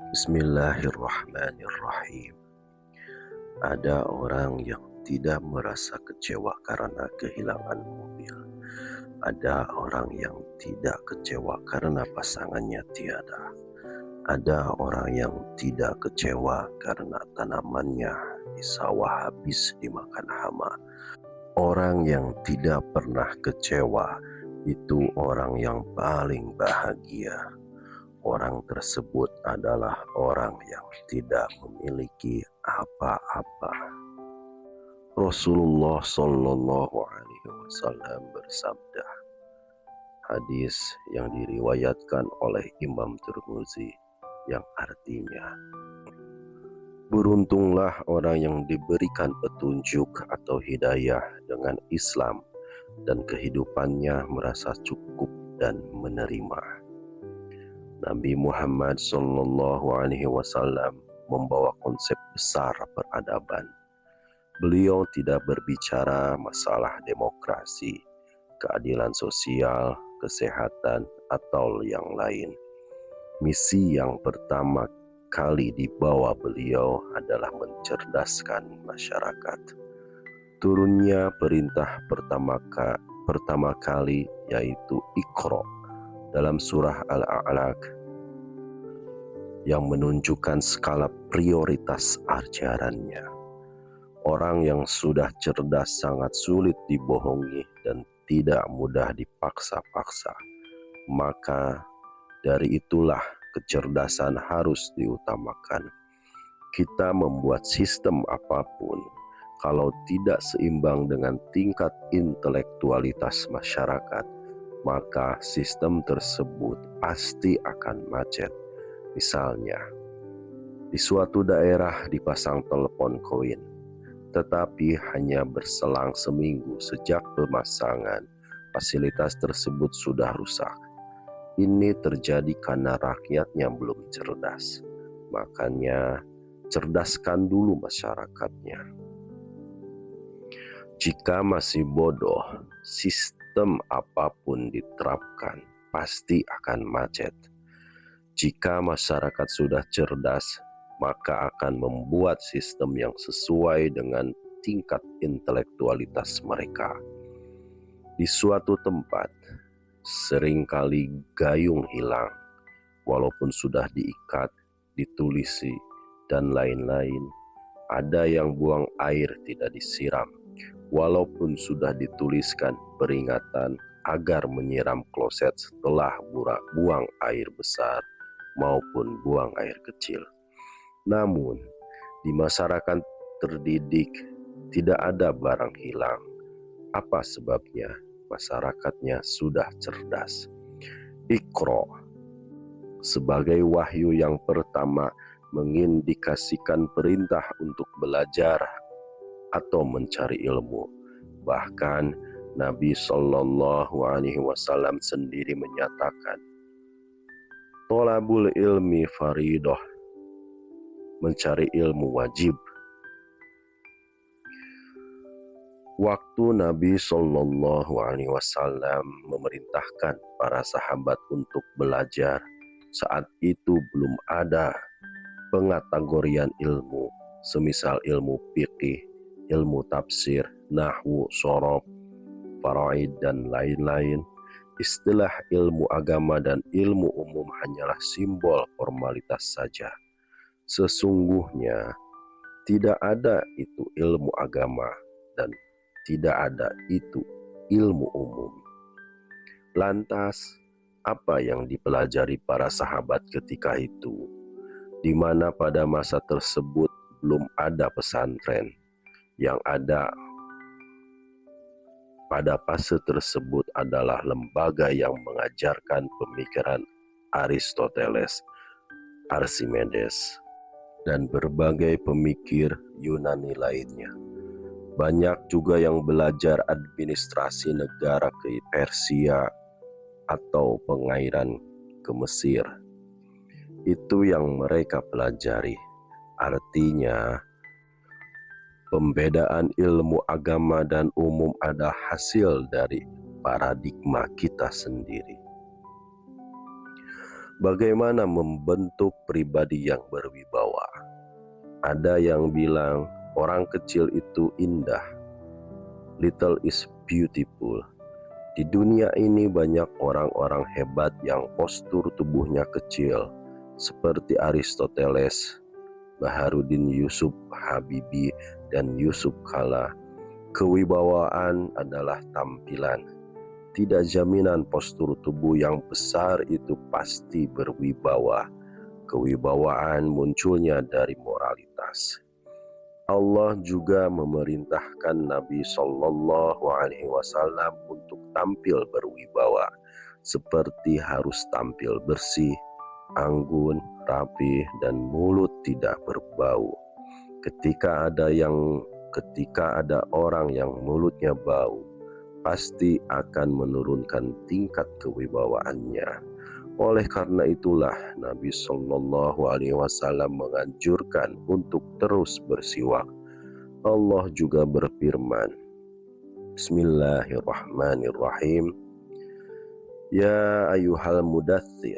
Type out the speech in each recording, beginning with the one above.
Bismillahirrahmanirrahim. Ada orang yang tidak merasa kecewa karena kehilangan mobil. Ada orang yang tidak kecewa karena pasangannya tiada. Ada orang yang tidak kecewa karena tanamannya di sawah habis dimakan hama. Orang yang tidak pernah kecewa itu orang yang paling bahagia. Orang tersebut adalah orang yang tidak memiliki apa-apa. Rasulullah Shallallahu Alaihi Wasallam bersabda, hadis yang diriwayatkan oleh Imam Tirmizi yang artinya, beruntunglah orang yang diberikan petunjuk atau hidayah dengan Islam dan kehidupannya merasa cukup dan menerima. Nabi Muhammad Sallallahu Alaihi Wasallam membawa konsep besar peradaban. Beliau tidak berbicara masalah demokrasi, keadilan sosial, kesehatan, atau yang lain. Misi yang pertama kali dibawa beliau adalah mencerdaskan masyarakat. Turunnya perintah pertama kali yaitu Iqra dalam surah Al-A'laq yang menunjukkan skala prioritas ajarannya. Orang yang sudah cerdas sangat sulit dibohongi dan tidak mudah dipaksa-paksa. Maka dari itulah kecerdasan harus diutamakan. Kita membuat sistem apapun, kalau tidak seimbang dengan tingkat intelektualitas masyarakat, maka sistem tersebut pasti akan macet. Misalnya, di suatu daerah dipasang telepon koin, tetapi hanya berselang seminggu sejak pemasangan, fasilitas tersebut sudah rusak. Ini terjadi karena rakyatnya belum cerdas. Makanya, cerdaskan dulu masyarakatnya. Jika masih bodoh, sistem apapun diterapkan pasti akan macet. Jika masyarakat sudah cerdas, maka akan membuat sistem yang sesuai dengan tingkat intelektualitas mereka. Di suatu tempat, seringkali gayung hilang, walaupun sudah diikat, ditulisi, dan lain-lain. Ada yang buang air tidak disiram, walaupun sudah dituliskan peringatan agar menyiram kloset setelah buang air besar maupun buang air kecil. Namun, di masyarakat terdidik tidak ada barang hilang. Apa sebabnya? Masyarakatnya sudah cerdas. Iqra sebagai wahyu yang pertama mengindikasikan perintah untuk belajar atau mencari ilmu. Bahkan Nabi Shallallahu Alaihi Wasallam sendiri menyatakan, tolabul ilmi faridah, mencari ilmu wajib. Waktu Nabi Shallallahu Alaihi Wasallam memerintahkan para sahabat untuk belajar, saat itu belum ada pengategorian ilmu, semisal ilmu fiqih, ilmu tafsir, nahwu, shorof, faraid, dan lain-lain. Istilah ilmu agama dan ilmu umum hanyalah simbol formalitas saja. Sesungguhnya tidak ada itu ilmu agama dan tidak ada itu ilmu umum. Lantas, apa yang dipelajari para sahabat ketika itu? Di mana pada masa tersebut belum ada pesantren. Yang ada pada fase tersebut adalah lembaga yang mengajarkan pemikiran Aristoteles, Archimedes, dan berbagai pemikir Yunani lainnya. Banyak juga yang belajar administrasi negara ke Persia atau pengairan ke Mesir. Itu yang mereka pelajari. Artinya, pembedaan ilmu agama dan umum adalah hasil dari paradigma kita sendiri. Bagaimana membentuk pribadi yang berwibawa? Ada yang bilang orang kecil itu indah, little is beautiful. Di dunia ini banyak orang-orang hebat yang postur tubuhnya kecil, seperti Aristoteles, Baharudin Yusuf Habibi, dan Yusuf Kala. Kewibawaan adalah tampilan, tidak jaminan postur tubuh yang besar itu pasti berwibawa. Kewibawaan munculnya dari moralitas. Allah juga memerintahkan Nabi Shallallahu Alaihi Wasallam untuk tampil berwibawa, seperti harus tampil bersih, anggun, rapi, dan mulut tidak berbau. Ketika ada orang yang mulutnya bau, pasti akan menurunkan tingkat kewibawaannya. Oleh karena itulah Nabi Shallallahu Alaihi Wasallam menganjurkan untuk terus bersiwak. Allah juga berfirman, Bismillahirrahmanirrahim, Ya ayyuhal mudaththir,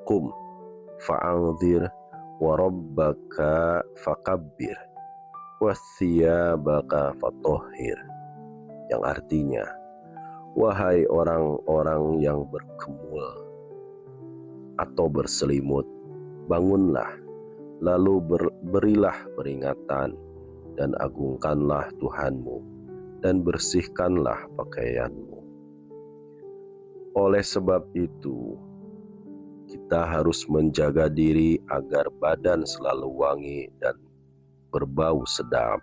qum fa'anzir wa rabbaka fakabbir wa thiyabaka fatahhir. Yang artinya, wahai orang-orang yang berkemul atau berselimut, bangunlah, lalu berilah peringatan, dan agungkanlah Tuhanmu, dan bersihkanlah pakaianmu. Oleh sebab itu, kita harus menjaga diri agar badan selalu wangi dan berbau sedap.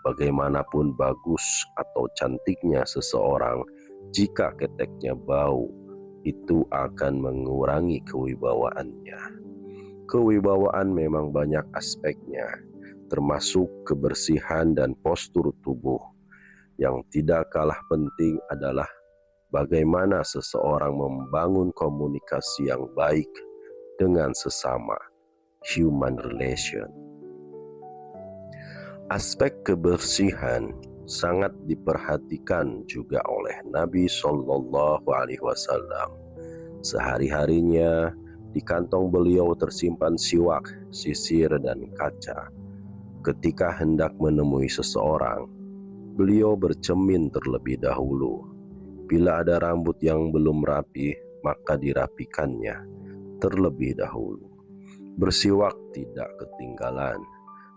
Bagaimanapun bagus atau cantiknya seseorang, jika keteknya bau, itu akan mengurangi kewibawaannya. Kewibawaan memang banyak aspeknya, termasuk kebersihan dan postur tubuh. Yang tidak kalah penting adalah bagaimana seseorang membangun komunikasi yang baik dengan sesama, human relation. Aspek kebersihan sangat diperhatikan juga oleh Nabi Shallallahu Alaihi Wasallam. Sehari-harinya di kantong beliau tersimpan siwak, sisir, dan kaca. Ketika hendak menemui seseorang, beliau bercermin terlebih dahulu. Bila ada rambut yang belum rapi, maka dirapikannya terlebih dahulu. Bersiwak tidak ketinggalan.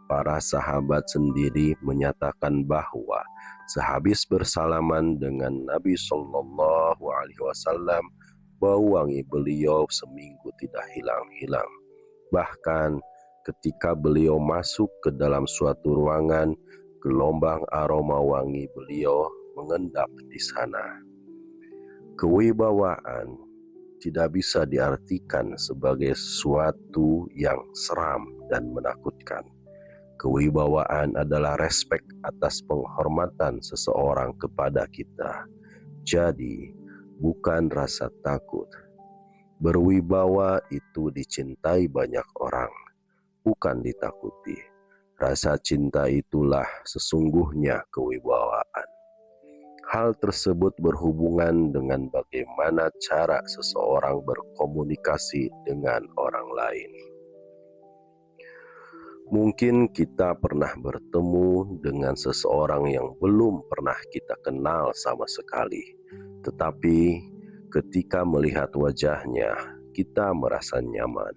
Para sahabat sendiri menyatakan bahwa sehabis bersalaman dengan Nabi Shallallahu Alaihi Wasallam, bau wangi beliau seminggu tidak hilang-hilang. Bahkan ketika beliau masuk ke dalam suatu ruangan, gelombang aroma wangi beliau mengendap di sana. Kewibawaan tidak bisa diartikan sebagai sesuatu yang seram dan menakutkan. Kewibawaan adalah respek atas penghormatan seseorang kepada kita. Jadi, bukan rasa takut. Berwibawa itu dicintai banyak orang, bukan ditakuti. Rasa cinta itulah sesungguhnya kewibawaan. Hal tersebut berhubungan dengan bagaimana cara seseorang berkomunikasi dengan orang lain. Mungkin kita pernah bertemu dengan seseorang yang belum pernah kita kenal sama sekali, tetapi ketika melihat wajahnya, kita merasa nyaman.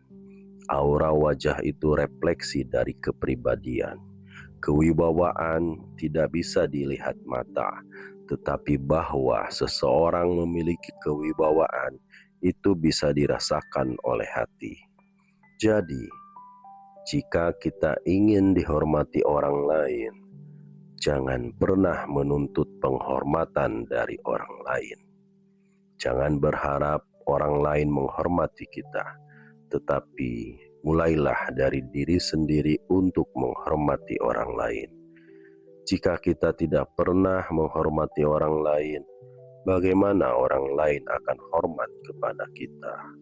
Aura wajah itu refleksi dari kepribadian. Kewibawaan tidak bisa dilihat mata, tetapi bahwa seseorang memiliki kewibawaan itu bisa dirasakan oleh hati. Jadi, jika kita ingin dihormati orang lain, jangan pernah menuntut penghormatan dari orang lain. Jangan berharap orang lain menghormati kita, tetapi mulailah dari diri sendiri untuk menghormati orang lain. Jika kita tidak pernah menghormati orang lain, bagaimana orang lain akan hormat kepada kita?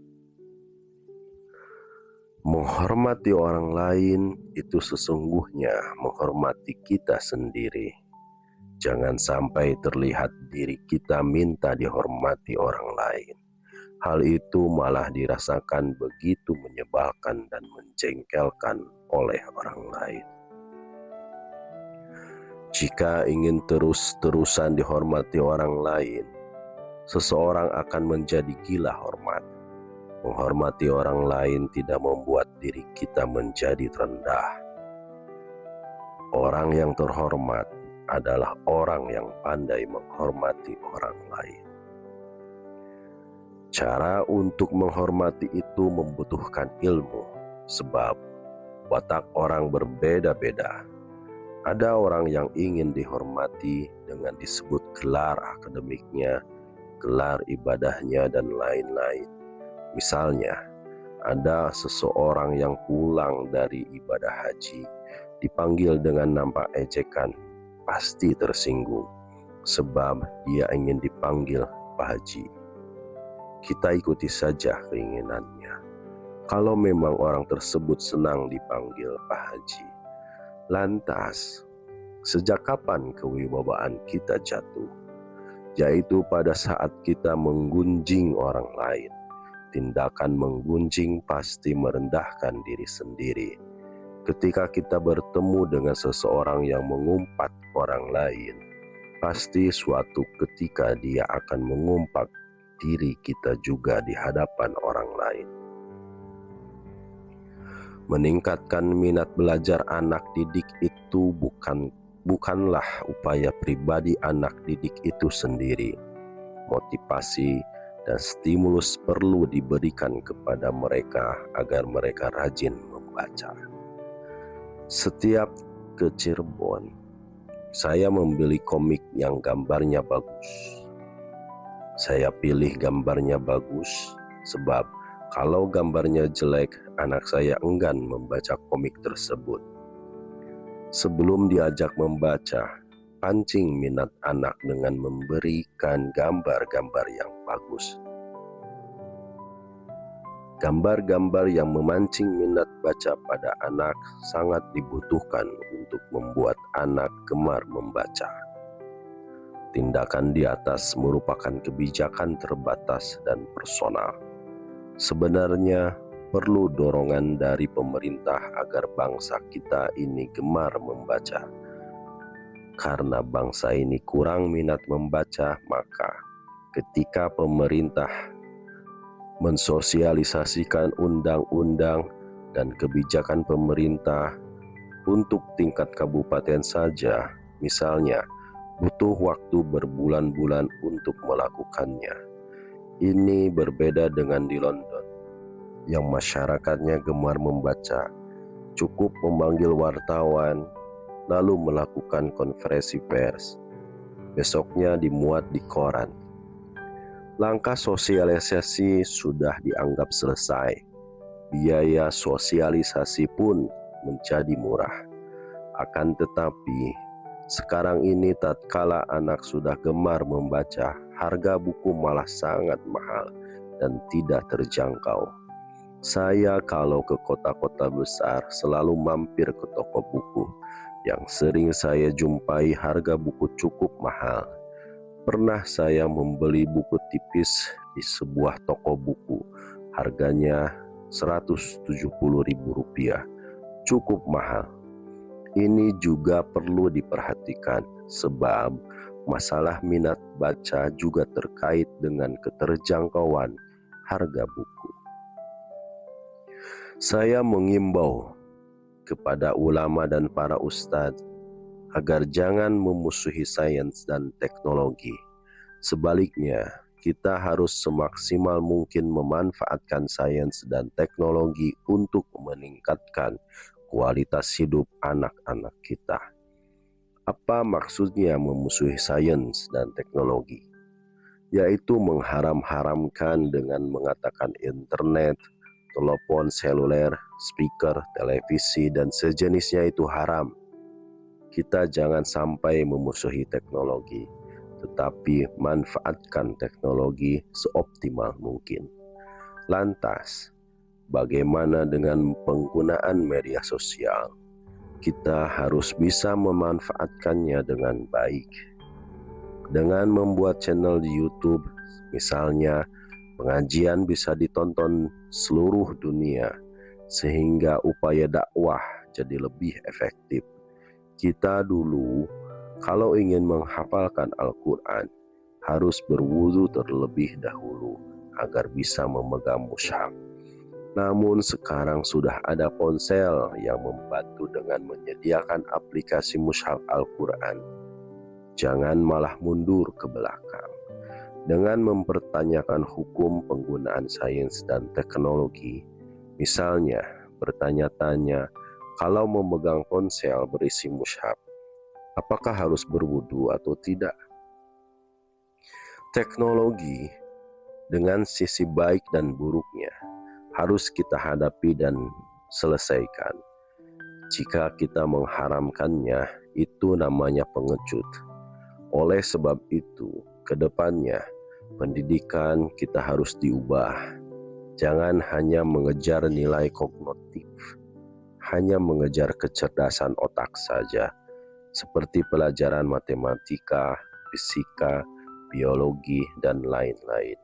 Menghormati orang lain itu sesungguhnya menghormati kita sendiri. Jangan sampai terlihat diri kita minta dihormati orang lain. Hal itu malah dirasakan begitu menyebalkan dan menjengkelkan oleh orang lain. Jika ingin terus-terusan dihormati orang lain, seseorang akan menjadi gila hormat. Menghormati orang lain tidak membuat diri kita menjadi rendah. Orang yang terhormat adalah orang yang pandai menghormati orang lain. Cara untuk menghormati itu membutuhkan ilmu, sebab watak orang berbeda-beda. Ada orang yang ingin dihormati dengan disebut gelar akademiknya, gelar ibadahnya, dan lain-lain. Misalnya, ada seseorang yang pulang dari ibadah haji, dipanggil dengan nama ejekan, pasti tersinggung, sebab dia ingin dipanggil Pak Haji. Kita ikuti saja keinginannya. Kalau memang orang tersebut senang dipanggil Pak Haji. Lantas, sejak kapan kewibawaan kita jatuh? Yaitu pada saat kita menggunjing orang lain. Tindakan menggunjing pasti merendahkan diri sendiri. Ketika kita bertemu dengan seseorang yang mengumpat orang lain, pasti suatu ketika dia akan mengumpat diri kita juga di hadapan orang lain. Meningkatkan minat belajar anak didik itu bukanlah upaya pribadi anak didik itu sendiri. Motivasi dan stimulus perlu diberikan kepada mereka agar mereka rajin membaca. Setiap ke Cirebon, saya membeli komik yang gambarnya bagus. Saya pilih gambarnya bagus, sebab kalau gambarnya jelek, anak saya enggan membaca komik tersebut. Sebelum diajak membaca, pancing minat anak dengan memberikan gambar-gambar yang bagus. Gambar-gambar yang memancing minat baca pada anak sangat dibutuhkan untuk membuat anak gemar membaca. Tindakan di atas merupakan kebijakan terbatas dan personal. Sebenarnya perlu dorongan dari pemerintah agar bangsa kita ini gemar membaca. Karena bangsa ini kurang minat membaca, maka ketika pemerintah mensosialisasikan undang-undang dan kebijakan pemerintah untuk tingkat kabupaten saja, misalnya, butuh waktu berbulan-bulan untuk melakukannya. Ini berbeda dengan di London, yang masyarakatnya gemar membaca. Cukup memanggil wartawan, lalu melakukan konferensi pers. Besoknya dimuat di koran. Langkah sosialisasi sudah dianggap selesai. Biaya sosialisasi pun menjadi murah. Akan tetapi, sekarang ini tatkala anak sudah gemar membaca, harga buku malah sangat mahal dan tidak terjangkau. Saya kalau ke kota-kota besar selalu mampir ke toko buku. Yang sering saya jumpai harga buku cukup mahal. Pernah saya membeli buku tipis di sebuah toko buku. Harganya Rp170.000. Cukup mahal. Ini juga perlu diperhatikan, sebab masalah minat baca juga terkait dengan keterjangkauan harga buku. Saya mengimbau kepada ulama dan para ustadz agar jangan memusuhi sains dan teknologi. Sebaliknya, kita harus semaksimal mungkin memanfaatkan sains dan teknologi untuk meningkatkan kualitas hidup anak-anak kita. Apa maksudnya memusuhi sains dan teknologi? Yaitu mengharam-haramkan dengan mengatakan internet, telepon seluler, speaker, televisi, dan sejenisnya itu haram. Kita jangan sampai memusuhi teknologi, tetapi manfaatkan teknologi seoptimal mungkin. Lantas, bagaimana dengan penggunaan media sosial? Kita harus bisa memanfaatkannya dengan baik. Dengan membuat channel di YouTube, misalnya, Pengajian bisa ditonton seluruh dunia, sehingga upaya dakwah jadi lebih efektif. Kita dulu kalau ingin menghafalkan Al-Quran, harus berwudu terlebih dahulu agar bisa memegang mushaf. Namun sekarang sudah ada ponsel yang membantu dengan menyediakan aplikasi mushaf Al-Quran. Jangan malah mundur ke belakang dengan mempertanyakan hukum penggunaan sains dan teknologi. Misalnya bertanya-tanya, kalau memegang ponsel berisi mushaf, apakah harus berwudu atau tidak? Teknologi dengan sisi baik dan buruknya harus kita hadapi dan selesaikan. Jika kita mengharamkannya, itu namanya pengecut. Oleh sebab itu, ke depannya pendidikan kita harus diubah. Jangan hanya mengejar nilai kognitif, hanya mengejar kecerdasan otak saja, seperti pelajaran matematika, fisika, biologi, dan lain-lain.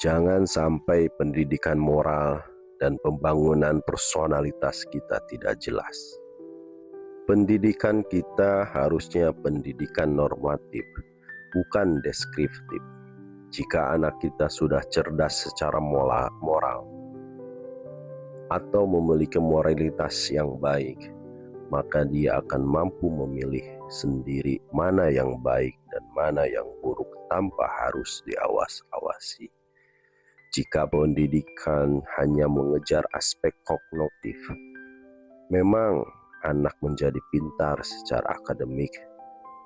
Jangan sampai pendidikan moral dan pembangunan personalitas kita tidak jelas. Pendidikan kita harusnya pendidikan normatif, bukan deskriptif. Jika anak kita sudah cerdas secara moral atau memiliki moralitas yang baik, maka dia akan mampu memilih sendiri mana yang baik dan mana yang buruk tanpa harus diawas-awasi. Jika pendidikan hanya mengejar aspek kognitif, memang anak menjadi pintar secara akademik,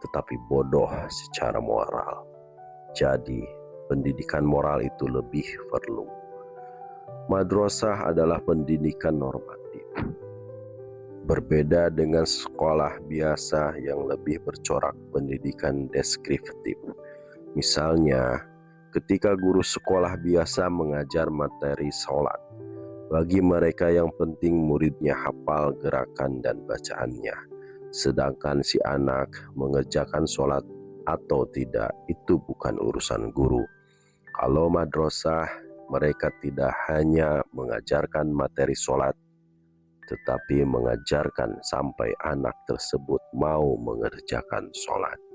tetapi bodoh secara moral. Jadi, pendidikan moral itu lebih perlu. Madrasah adalah pendidikan normatif. Berbeda dengan sekolah biasa yang lebih bercorak pendidikan deskriptif. Misalnya, ketika guru sekolah biasa mengajar materi sholat, bagi mereka yang penting muridnya hafal gerakan dan bacaannya, sedangkan si anak mengerjakan sholat atau tidak, itu bukan urusan guru. Kalau madrasah, mereka tidak hanya mengajarkan materi sholat, tetapi mengajarkan sampai anak tersebut mau mengerjakan sholat.